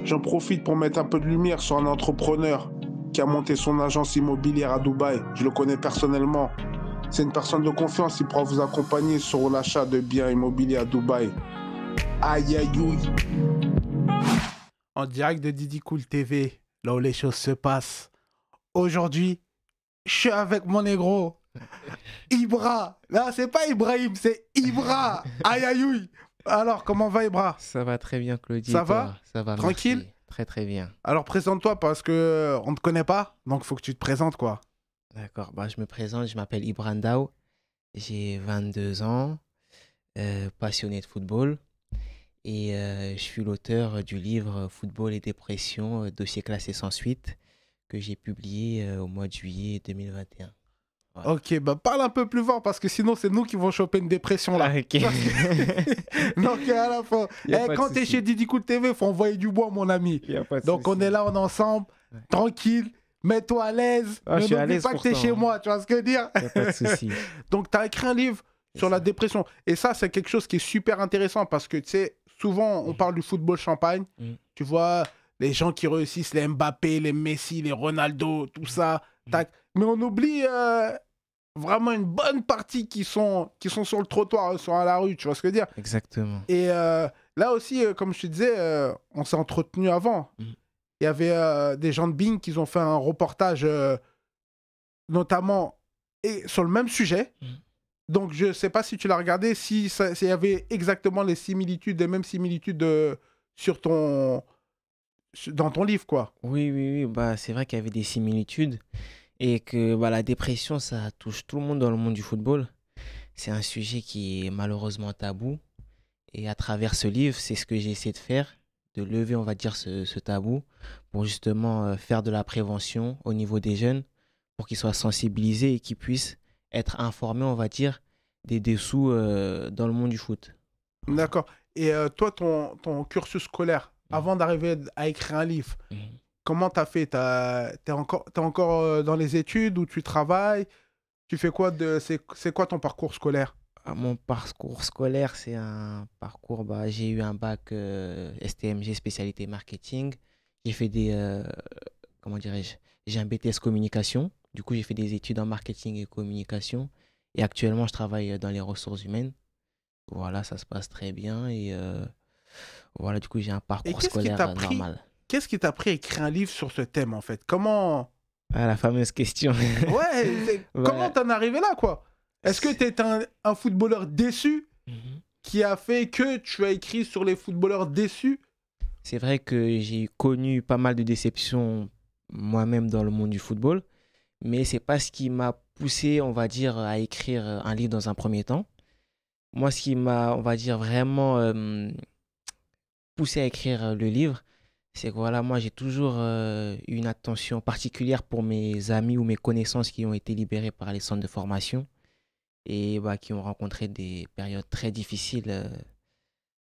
J'en profite pour mettre un peu de lumière sur un entrepreneur qui a monté son agence immobilière à Dubaï. Je le connais personnellement. C'est une personne de confiance, il pourra vous accompagner sur l'achat de biens immobiliers à Dubaï. Aïe aïe aïe. En direct de Didi Cool TV, là où les choses se passent. Aujourd'hui, je suis avec mon négro, Ibra. Là, c'est pas Ibrahim, c'est Ibra. Aïe aïe aïe. Alors, comment va Ibra? Ça va très bien, Claudie. Ça et toi? va? Ça va, Tranquille? merci. Très, très bien. Alors, présente-toi parce que on ne te connaît pas, donc il faut que tu te présentes, quoi. D'accord. Bah, je me présente, je m'appelle Ibra Ndao. J'ai 22 ans, passionné de football. Et je suis l'auteur du livre Football et dépression, dossier classé sans suite, que j'ai publié au mois de juillet 2021. Voilà. Ok, bah parle un peu plus fort parce que sinon c'est nous qui vont choper une dépression là. Ah, ok. Donc à la fin, Y a pas de quand t'es souci. chez Didi Cool TV, faut envoyer du bois mon ami. Y a pas de Donc on souci. est là, on est ensemble, Ouais. tranquille, mets-toi à l'aise. Ah, Ne je suis à n'oublie l'aise pas que t'es pourtant, chez hein. moi, tu vois ce que je veux dire? Y a pas de souci. Donc tu as écrit un livre C'est sur la ça. dépression. Et ça, c'est quelque chose qui est super intéressant parce que tu sais, souvent on parle du football champagne. Mm. Tu vois, les gens qui réussissent, les Mbappé, les Messi, les Ronaldo, tout ça. Tac. Mais on oublie vraiment une bonne partie qui sont sur le trottoir, sur la rue, tu vois ce que je veux dire? Exactement. Et là aussi, comme je te disais, on s'est entretenu avant. Mm. Il y avait des gens de Bing qui ont fait un reportage, notamment sur le même sujet. Mm. Donc, je ne sais pas si tu l'as regardé, s'il y avait exactement les similitudes, les mêmes similitudes dans ton livre, quoi. Oui, oui, oui. Bah, c'est vrai qu'il y avait des similitudes. Et que bah, la dépression, ça touche tout le monde dans le monde du football. C'est un sujet qui est malheureusement tabou. Et à travers ce livre, c'est ce que j'ai essayé de faire, de lever, on va dire, ce tabou, pour justement faire de la prévention au niveau des jeunes, pour qu'ils soient sensibilisés et qu'ils puissent être informés, on va dire, des dessous dans le monde du foot. D'accord. Et toi, ton cursus scolaire, avant d'arriver à écrire un livre, Mhm. comment t'as fait? T'es encore dans les études ou tu travailles? Tu fais quoi c'est quoi ton parcours scolaire? Mon parcours scolaire, c'est un parcours, bah, j'ai eu un bac STMG, spécialité marketing. J'ai fait comment dirais-je, j'ai un BTS communication. Du coup, j'ai fait des études en marketing et communication. Et actuellement, je travaille dans les ressources humaines. Voilà, ça se passe très bien. Et voilà, du coup, j'ai un Et parcours scolaire normal. qu'est-ce qui t'a pris à écrire un livre sur ce thème, en fait? Comment... Ah, la fameuse question. Ouais, comment Voilà. t'en es arrivé là, quoi? Est-ce que t'es un footballeur déçu Mhm. qui a fait que tu as écrit sur les footballeurs déçus? C'est vrai que j'ai connu pas mal de déceptions moi-même dans le monde du football, mais c'est pas ce qui m'a poussé, on va dire, à écrire un livre dans un premier temps. Moi, ce qui m'a, on va dire, vraiment poussé à écrire le livre, c'est que voilà, moi, j'ai toujours eu une attention particulière pour mes amis ou mes connaissances qui ont été libérés par les centres de formation et bah, qui ont rencontré des périodes très difficiles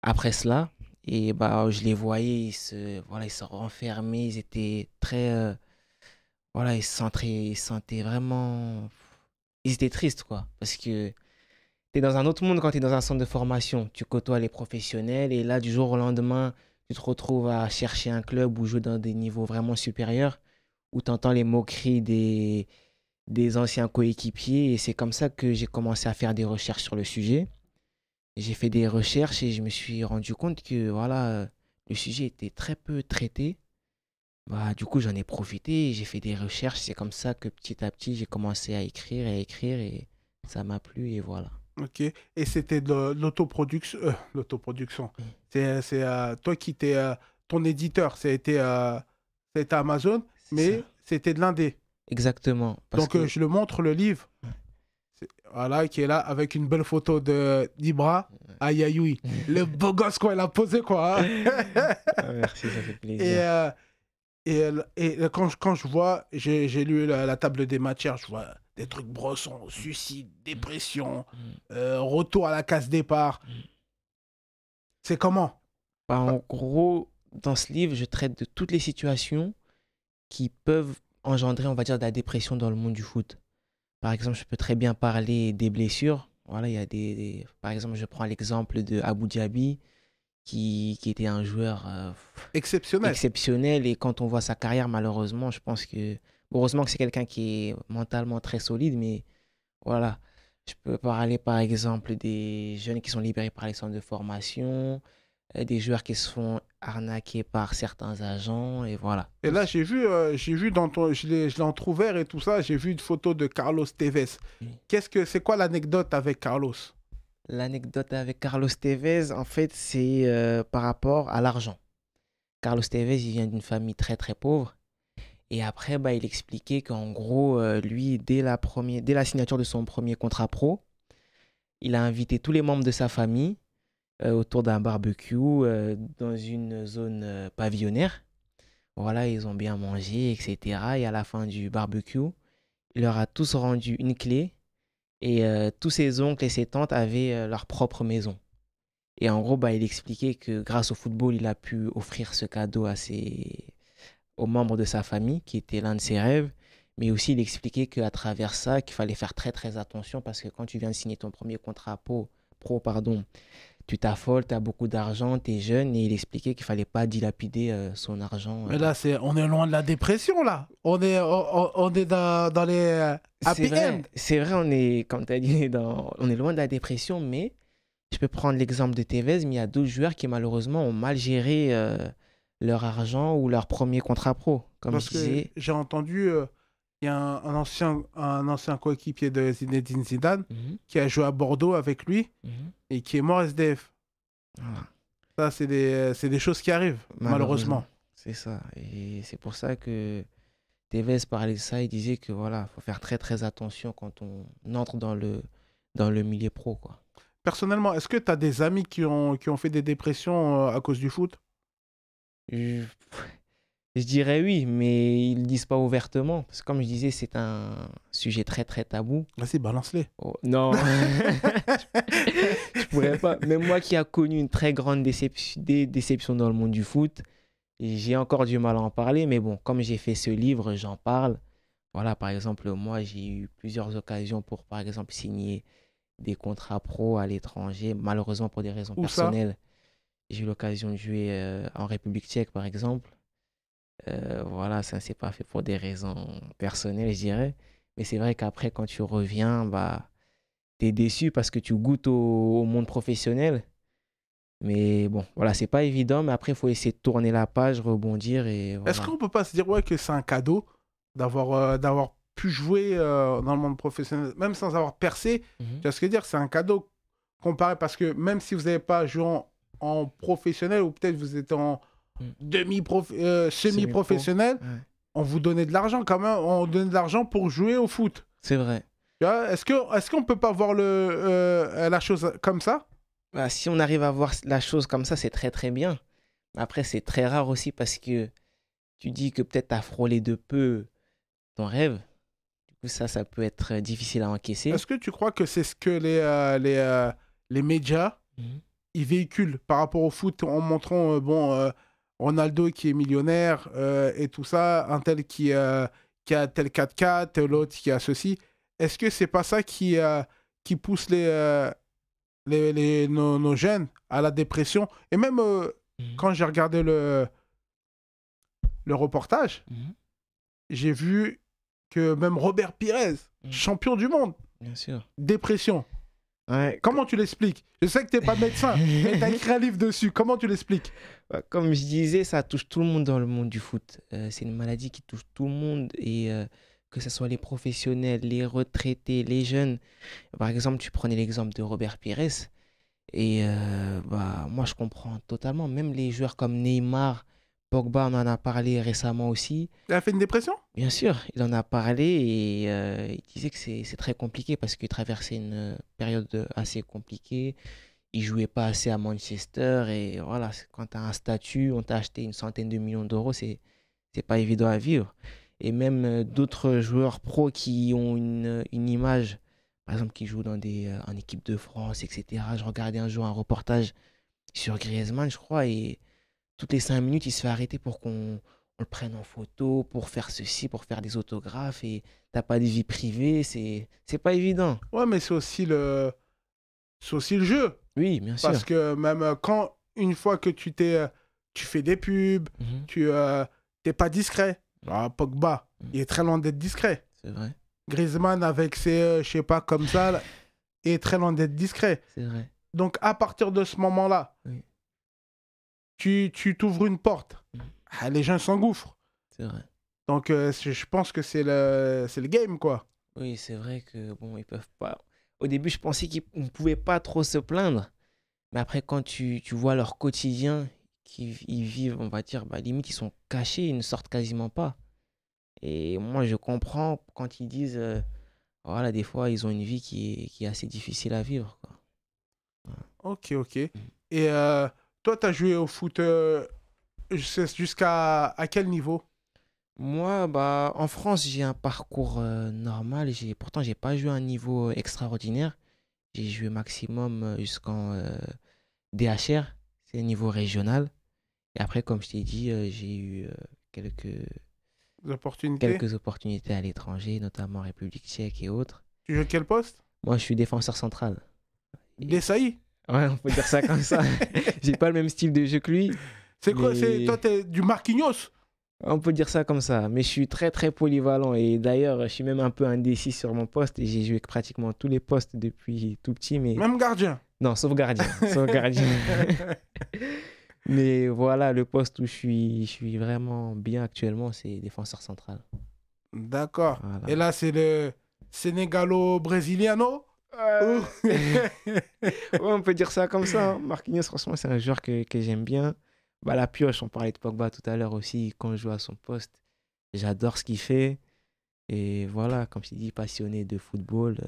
après cela. Et bah, je les voyais, voilà, ils se renfermaient, ils étaient très, voilà, ils se sentaient vraiment, ils étaient tristes, quoi. Parce que tu es dans un autre monde quand tu es dans un centre de formation. Tu côtoies les professionnels et là, du jour au lendemain, tu te retrouves à chercher un club ou jouer dans des niveaux vraiment supérieurs où tu entends les moqueries des anciens coéquipiers. Et c'est comme ça que j'ai commencé à faire des recherches sur le sujet. J'ai fait des recherches et je me suis rendu compte que voilà, le sujet était très peu traité. Bah, du coup, j'en ai profité et j'ai fait des recherches. C'est comme ça que petit à petit, j'ai commencé à écrire et ça m'a plu et voilà. Ok. Et c'était de l'autoproduction. L'autoproduction. Mm. C'est toi qui t'es. Ton éditeur, ça a été Amazon, C'est mais ça. c'était de l'indé. Exactement. Parce Donc, que je le montre, le livre. Ouais. Voilà, qui est là, avec une belle photo d'Ibra. Aïe, aïe, aïe. Le beau gosse, quoi, il a posé, quoi. Hein. Ah, merci, ça fait Et, plaisir. quand je vois, j'ai lu la table des matières, je vois des trucs brossons, suicide, dépression, retour à la case départ. C'est comment? Bah, en gros, dans ce livre, je traite de toutes les situations qui peuvent engendrer, on va dire, de la dépression dans le monde du foot. Par exemple, je peux très bien parler des blessures. Voilà, il y a par exemple, je prends l'exemple de Abou Dhabi qui était un joueur Exceptionnel. exceptionnel. Et quand on voit sa carrière, malheureusement, je pense que... Heureusement que c'est quelqu'un qui est mentalement très solide, mais voilà. Je peux parler par exemple des jeunes qui sont libérés par les centres de formation, des joueurs qui se font arnaquer par certains agents, et voilà. Et là, j'ai vu dans ton, je l'ai entrouvert et tout ça, j'ai vu une photo de Carlos Tevez. Oui. C'est quoi l'anecdote avec Carlos? L'anecdote avec Carlos Tevez, en fait, c'est par rapport à l'argent. Carlos Tevez, il vient d'une famille très très pauvre. Et après, bah, il expliquait qu'en gros, lui, dès la signature de son premier contrat pro, il a invité tous les membres de sa famille autour d'un barbecue dans une zone pavillonnaire. Voilà, ils ont bien mangé, etc. Et à la fin du barbecue, il leur a tous rendu une clé et tous ses oncles et ses tantes avaient leur propre maison. Et en gros, bah, il expliquait que grâce au football, il a pu offrir ce cadeau aux membres de sa famille, qui était l'un de ses rêves. Mais aussi, il expliquait qu'à travers ça, qu'il fallait faire très très attention parce que quand tu viens de signer ton premier contrat pro, tu t'affoles, tu as beaucoup d'argent, tu es jeune, et il expliquait qu'il fallait pas dilapider son argent. Mais là, on est loin de la dépression, là. On est dans les happy end. C'est vrai, on est, comme tu as dit, on est loin de la dépression, mais je peux prendre l'exemple de Tevez, mais il y a d'autres joueurs qui malheureusement ont mal géré leur argent ou leur premier contrat pro. Comme Parce je que disais. j'ai entendu, il y a un ancien coéquipier de Zinedine Zidane qui a joué à Bordeaux avec lui et qui est mort SDF. Voilà. Ça, c'est des choses qui arrivent, malheureusement. C'est ça. Et c'est pour ça que Tevez parlait de ça. Il disait que voilà, faut faire très très attention quand on entre dans le milieu pro, quoi. Personnellement, est-ce que tu as des amis qui ont fait des dépressions à cause du foot? Je, je dirais oui, mais ils le disent pas ouvertement. Parce que comme je disais, c'est un sujet très très tabou. Vas-y, balance-les. Oh, non, je pourrais pas. Même moi qui a connu une très grande déception dans le monde du foot, j'ai encore du mal à en parler. Mais bon, comme j'ai fait ce livre, j'en parle. Voilà, par exemple, moi, j'ai eu plusieurs occasions pour, par exemple, signer des contrats pro à l'étranger. Malheureusement, pour des raisons Où ça? personnelles, j'ai eu l'occasion de jouer en République tchèque, par exemple. Voilà, ça ne s'est pas fait pour des raisons personnelles, je dirais. Mais c'est vrai qu'après, quand tu reviens, bah, tu es déçu parce que tu goûtes au monde professionnel. Mais bon, voilà, c'est pas évident. Mais après, il faut essayer de tourner la page, rebondir et Est-ce voilà. qu'on peut pas se dire que c'est un cadeau d'avoir pu jouer dans le monde professionnel, même sans avoir percé? Mhm. Tu vois ce que je veux dire? C'est un cadeau comparé parce que même si vous n'avez pas joué en professionnel ou peut-être vous êtes en semi-professionnel, Ouais. on vous donnait de l'argent quand même. On donnait de l'argent pour jouer au foot. C'est vrai. Tu vois, est-ce qu'on peut pas voir la chose comme ça? Bah, si on arrive à voir la chose comme ça, c'est très très bien. Après, c'est très rare aussi parce que tu dis que peut-être tu as frôlé de peu ton rêve. Du coup, ça peut être difficile à encaisser. Est-ce que tu crois que c'est ce que les médias Mhm. ils véhiculent par rapport au foot en montrant Ronaldo qui est millionnaire et tout ça, un tel qui a tel 4x4, l'autre qui a ceci. Est-ce que c'est pas ça qui pousse nos jeunes à la dépression? Et même quand j'ai regardé le reportage, Mhm. j'ai vu que même Robert Pires, champion du monde, Bien sûr. dépression. Ouais, Comment tu l'expliques? Je sais que tu n'es pas médecin, mais tu as écrit un livre dessus. Comment tu l'expliques? bah, comme je disais, ça touche tout le monde dans le monde du foot. C'est une maladie qui touche tout le monde et que ce soit les professionnels, les retraités, les jeunes. Par exemple, tu prenais l'exemple de Robert Pires et bah, moi je comprends totalement. Même les joueurs comme Neymar, Pogba, on en a parlé récemment aussi. Tu as fait une dépression? Bien sûr, il en a parlé et il disait que c'est très compliqué parce qu'il traversait une période assez compliquée. Il jouait pas assez à Manchester et voilà, quand tu as un statut, on t'a acheté une centaine de millions d'euros, c'est pas évident à vivre. Et même d'autres joueurs pros qui ont une image, par exemple qui jouent en équipe de France, etc. Je regardais un jour un reportage sur Griezmann, je crois, et toutes les 5 minutes, il se fait arrêter pour qu'on on le prenne en photo, pour faire ceci, pour faire des autographes et t'as pas de vie privée, c'est pas évident. Ouais, mais c'est aussi le jeu. Oui, bien sûr. Parce que même quand une fois que tu fais des pubs, tu t'es pas discret. Alors, Pogba, il est très loin d'être discret. C'est vrai. Griezmann, avec ses, je sais pas, comme ça, là, est très loin d'être discret. C'est vrai. Donc, à partir de ce moment-là, Oui. tu t'ouvres une porte. Les gens s'engouffrent. C'est vrai. Donc, je pense que c'est le game, quoi. Oui, c'est vrai que bon, ils peuvent pas. Au début, je pensais qu'ils ne pouvaient pas trop se plaindre. Mais après, quand tu vois leur quotidien, ils vivent, on va dire, bah, limite, ils sont cachés, ils ne sortent quasiment pas. Et moi, je comprends quand ils disent, voilà, des fois, ils ont une vie qui est assez difficile à vivre, quoi. Ok, ok. Et Mm. toi, tu as joué au foot jusqu'à à quel niveau? Moi, bah, en France, j'ai un parcours normal. Pourtant, j'ai pas joué à un niveau extraordinaire. J'ai joué maximum jusqu'en DHR, c'est un niveau régional. Et après, comme je t'ai dit, j'ai eu quelques, Des opportunités? quelques opportunités à l'étranger, notamment en République tchèque et autres. Tu joues quel poste? Moi, je suis défenseur central. Et- Desailly? Ouais, on peut dire ça comme ça. J'ai pas le même style de jeu que lui, C'est quoi? Toi, mais t'es du Marquinhos? on peut dire ça comme ça. Mais je suis très, très polyvalent. Et d'ailleurs, je suis même un peu indécis sur mon poste. Et j'ai joué pratiquement tous les postes depuis tout petit. Mais Même gardien? non, sauf gardien. Sauf gardien. Mais voilà, le poste où je suis vraiment bien actuellement, c'est défenseur central. D'accord. Voilà. Et là, c'est le Sénégalo-Brésiliano? Ouais. Ouh. Ouais, on peut dire ça comme ça, hein. Marquinhos, franchement, c'est un joueur que j'aime bien. Bah, la pioche, on parlait de Pogba tout à l'heure aussi, quand je joue à son poste. J'adore ce qu'il fait. Et voilà, comme je t'ai dit, passionné de football,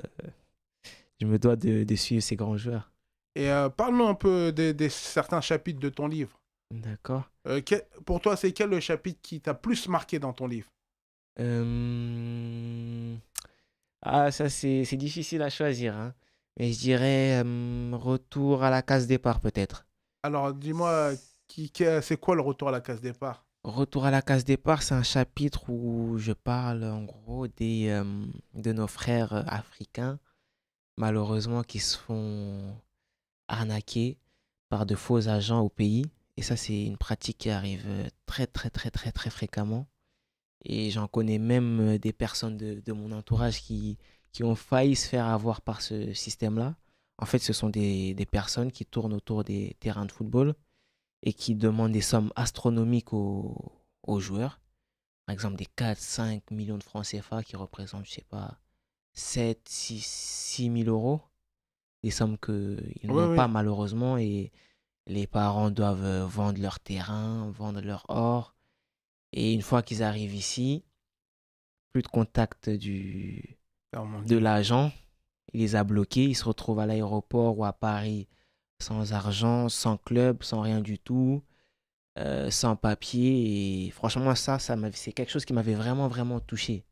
je me dois de suivre ces grands joueurs. Et parle-nous un peu des certains chapitres de ton livre. D'accord. Pour toi, c'est quel le chapitre qui t'a plus marqué dans ton livre? Euh, Ah, ça, c'est difficile à choisir, hein. Mais je dirais retour à la case départ, peut-être. Alors, dis-moi, c'est quoi le retour à la case départ? Retour à la case départ, c'est un chapitre où je parle en gros de nos frères africains, malheureusement, qui se font arnaquer par de faux agents au pays. Et ça, c'est une pratique qui arrive très, très, très, très, très fréquemment. Et j'en connais même des personnes de mon entourage qui ont failli se faire avoir par ce système-là. En fait, ce sont des personnes qui tournent autour des terrains de football et qui demandent des sommes astronomiques aux joueurs. Par exemple, des 4 5 millions de francs CFA qui représentent, je sais pas, 7 6 6 000 euros. Des sommes qu'ils Oui, n'ont oui. pas malheureusement et les parents doivent vendre leur terrain, vendre leur or. Et une fois qu'ils arrivent ici, plus de contact Oh mon de Dieu. l'agent. Il les a bloqués. Ils se retrouvent à l'aéroport ou à Paris sans argent, sans club, sans rien du tout, sans papier. Et franchement, c'est quelque chose qui m'avait vraiment, vraiment touché.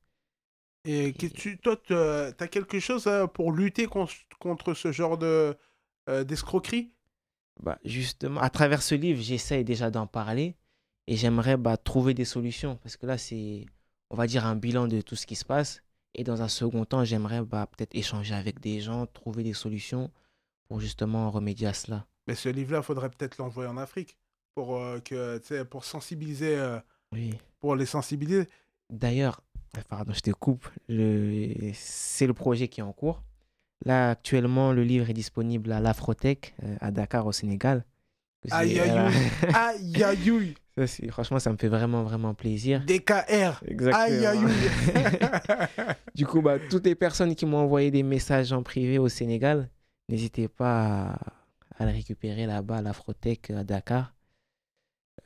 Et Et, toi, tu as quelque chose pour lutter contre ce genre d'escroquerie? bah, justement, à travers ce livre, j'essaye déjà d'en parler et j'aimerais bah, trouver des solutions parce que là, c'est, on va dire, un bilan de tout ce qui se passe. Et dans un second temps, j'aimerais bah, peut-être échanger avec des gens, trouver des solutions pour justement remédier à cela. Mais ce livre-là, il faudrait peut-être l'envoyer en Afrique pour, tu sais, pour sensibiliser, Oui. pour les sensibiliser. D'ailleurs, pardon, je te coupe, c'est le projet qui est en cours. Là, actuellement, le livre est disponible à l'Afrotech, à Dakar, au Sénégal. Aïe, aïe, Voilà. aïe. Aïe, aïe, aïe. Franchement, ça me fait vraiment, vraiment plaisir. DKR. Aïe, aïe, Exactement. aïe. Du coup, bah, toutes les personnes qui m'ont envoyé des messages en privé au Sénégal, n'hésitez pas à le récupérer là-bas à l'Afrotech à Dakar.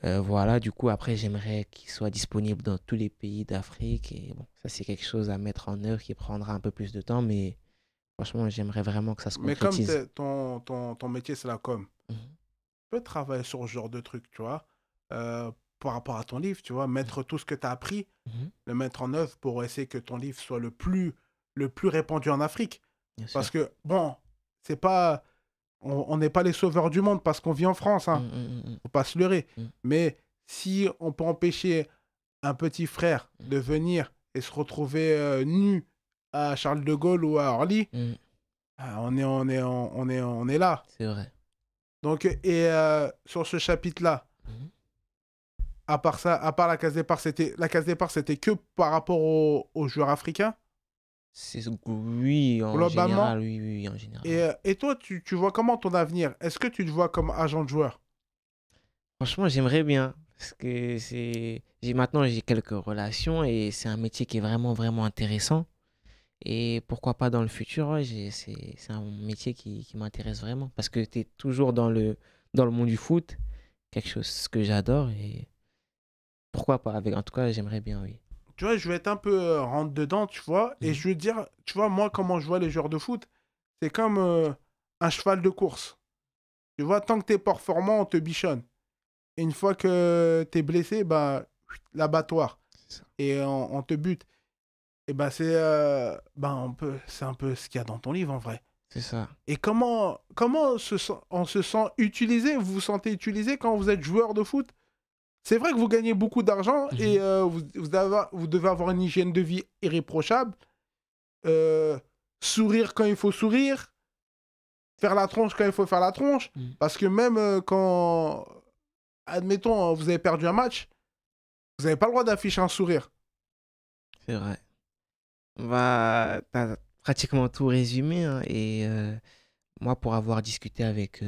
Voilà, du coup, après, j'aimerais qu'il soit disponible dans tous les pays d'Afrique. Et bon, ça, c'est quelque chose à mettre en œuvre qui prendra un peu plus de temps, mais franchement, j'aimerais vraiment que ça se Mais comme concrétise. ton métier, c'est la com, Mhm, tu peux travailler sur ce genre de truc, tu vois, par rapport à ton livre, tu vois, mettre tout ce que tu as appris, mhm, le mettre en œuvre pour essayer que ton livre soit le plus répandu en Afrique. bien Parce sûr. que, bon, c'est pas, on n'est pas les sauveurs du monde parce qu'on vit en France, hein. Mhm, Faut pas se leurrer. mhm, Mais si on peut empêcher un petit frère mhm, de venir et se retrouver nu à Charles de Gaulle ou à Orly, mhm. on est là. C'est vrai. Donc, sur ce chapitre-là, Mhm. à part ça, à part la case départ, c'était que par rapport aux joueurs africains, Oui, en globalement. général, oui, oui, oui, en général. Et toi, tu vois comment ton avenir? Est-ce que tu te vois comme agent de joueur? Franchement, j'aimerais bien. Parce que maintenant, j'ai quelques relations et c'est un métier qui est vraiment, vraiment intéressant. Et pourquoi pas dans le futur, ouais, c'est un métier qui m'intéresse vraiment. Parce que tu es toujours dans le monde du foot, quelque chose que j'adore. Et pourquoi pas avec, en tout cas, j'aimerais bien, oui. Tu vois, je vais être un peu rentre dedans, tu vois, et Mhm. je veux dire, tu vois, moi, comment je vois les joueurs de foot, c'est comme un cheval de course. Tu vois, tant que t'es performant, on te bichonne. Et une fois que t'es blessé, bah, l'abattoir. C'est ça. Et on te bute. Et bah, c'est un peu ce qu'il y a dans ton livre, en vrai. C'est ça. Et comment on se sent utilisé, vous vous sentez utilisé quand vous êtes joueur de foot? C'est vrai que vous gagnez beaucoup d'argent et Mhm. vous devez avoir une hygiène de vie irréprochable. Euh, Sourire quand il faut sourire, faire la tronche quand il faut faire la tronche. Mhm. Parce que même quand, admettons, vous avez perdu un match, vous n'avez pas le droit d'afficher un sourire. C'est vrai. T'as pratiquement tout résumé, hein, et moi, pour avoir discuté avec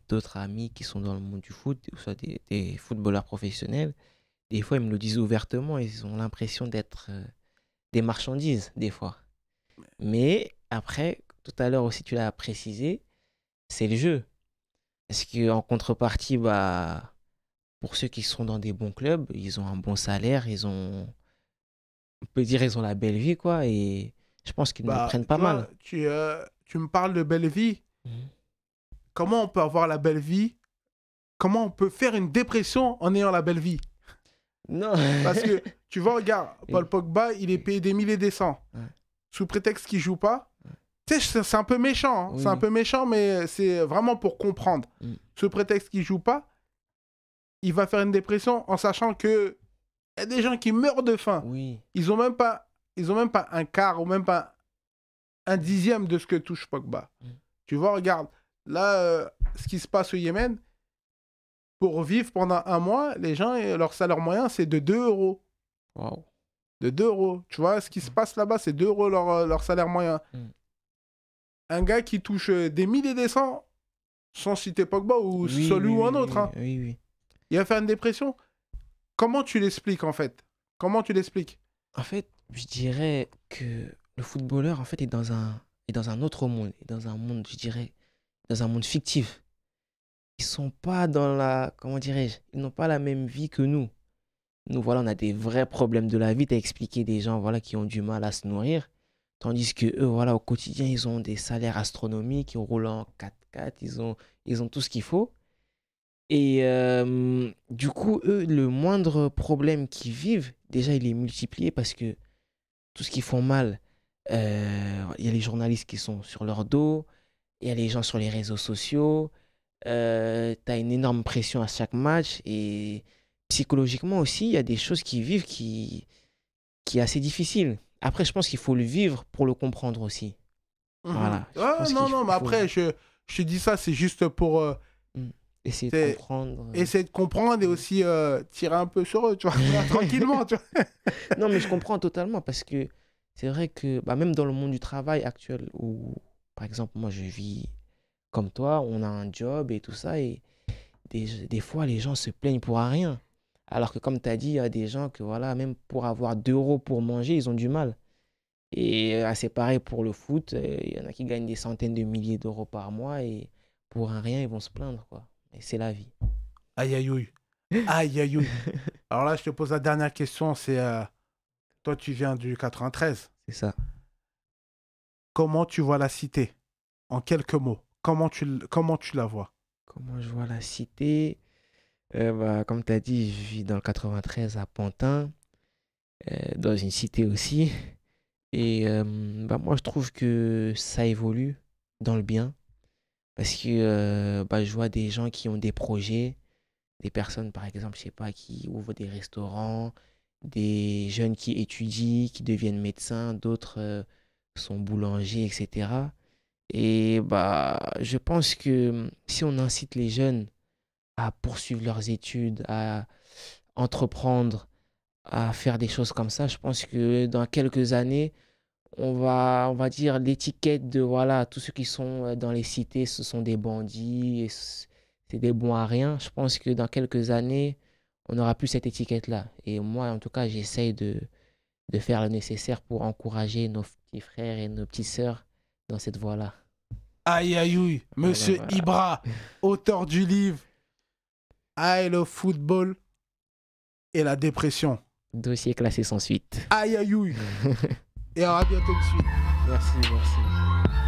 d'autres amis qui sont dans le monde du foot, ou soit des footballeurs professionnels, des fois, ils me le disent ouvertement, ils ont l'impression d'être des marchandises, des fois. Mais après, tout à l'heure aussi, tu l'as précisé, c'est le jeu. Parce qu'en contrepartie, bah, pour ceux qui sont dans des bons clubs, ils ont un bon salaire, on peut dire, ils ont la belle vie, quoi, et je pense qu'ils le Bah, prennent pas tu vois, mal. tu me parles de belle vie. Mhm. Comment on peut avoir la belle vie? Comment on peut faire une dépression en ayant la belle vie? Non. Parce que, tu vois, regarde, Paul Oui. Pogba, il est payé des milliers et des cents. Ouais, Sous prétexte qu'il joue pas. Tu sais, c'est un peu méchant. Hein. C'est un oui. peu méchant, mais c'est vraiment pour comprendre. Mm. Sous prétexte qu'il joue pas, il va faire une dépression en sachant que y a des gens qui meurent de faim. Oui. Ils ont même pas un quart ou même pas un dixième de ce que touche Pogba. Mm. Tu vois, regarde, là, ce qui se passe au Yémen, pour vivre pendant un mois, les gens, leur salaire moyen, c'est de 2 euros. Waouh. De 2 euros. Tu vois, ce qui se Mm. passe là-bas, c'est 2 euros leur salaire moyen. Mm. Un gars qui touche des milliers et des cents, sans citer Pogba ou Oui, celui oui, ou oui, un autre, oui, hein, oui, oui. il va faire une dépression. Comment tu l'expliques en fait? Comment tu l'expliques? En fait, je dirais que le footballeur, en fait, est dans un autre monde, est dans un monde, je dirais, dans un monde fictif. Ils sont pas dans la, comment dirais-je, ils n'ont pas la même vie que nous. Nous, voilà, on a des vrais problèmes de la vie. T'as expliqué des gens, voilà, qui ont du mal à se nourrir. Tandis que eux, voilà, au quotidien, ils ont des salaires astronomiques, ils roulent en 4x4, ils ont tout ce qu'il faut. Et du coup, eux, le moindre problème qu'ils vivent, déjà, il est multiplié parce que tout ce qu'ils font mal, il y a les journalistes qui sont sur leur dos, il y a les gens sur les réseaux sociaux, tu as une énorme pression à chaque match et psychologiquement aussi, il y a des choses qu'ils vivent qui est assez difficile. Après, je pense qu'il faut le vivre pour le comprendre aussi. Mhm. Voilà, je Ah, pense non, non, il mais faut après, je te dis ça, c'est juste pour mm, essayer de c'est comprendre. essayer de comprendre et Mm. aussi tirer un peu sur eux, tu vois, tranquillement, tu vois. Non, mais je comprends totalement parce que c'est vrai que bah, même dans le monde du travail actuel, où par exemple, moi je vis comme toi, on a un job et tout ça, et des fois les gens se plaignent pour rien. Alors que comme tu as dit, il y a des gens que voilà, même pour avoir 2 euros pour manger, ils ont du mal. Et c'est pareil pour le foot, il y en a qui gagnent des centaines de milliers d'euros par mois et pour un rien, ils vont se plaindre, quoi. Et c'est la vie. Aïe, aïe, aïe. Aïe, aïe, aïe. Alors là, je te pose la dernière question, c'est toi, tu viens du 93. C'est ça. Comment tu vois la cité? En quelques mots. Comment tu la vois? Comment je vois la cité? Bah, comme tu as dit, je vis dans le 93 à Pantin, dans une cité aussi. Et bah, moi, je trouve que ça évolue dans le bien. Parce que bah, je vois des gens qui ont des projets, des personnes, par exemple, je sais pas, qui ouvrent des restaurants, des jeunes qui étudient, qui deviennent médecins, d'autres sont boulangers, etc. Et je pense que si on incite les jeunes à poursuivre leurs études, à entreprendre, à faire des choses comme ça, je pense que dans quelques années, on va dire l'étiquette de voilà, tous ceux qui sont dans les cités, ce sont des bandits, et c'est des bons à rien. Je pense que dans quelques années, on n'aura plus cette étiquette-là. Et moi, en tout cas, j'essaye de faire le nécessaire pour encourager nos petits frères et nos petites sœurs dans cette voie-là. Aïe aïe aïe, Monsieur Voilà. Ibra, auteur du livre I Love Football et la dépression. Dossier classé sans suite. Aïe aïe aïe. Et à bientôt de suite. Merci.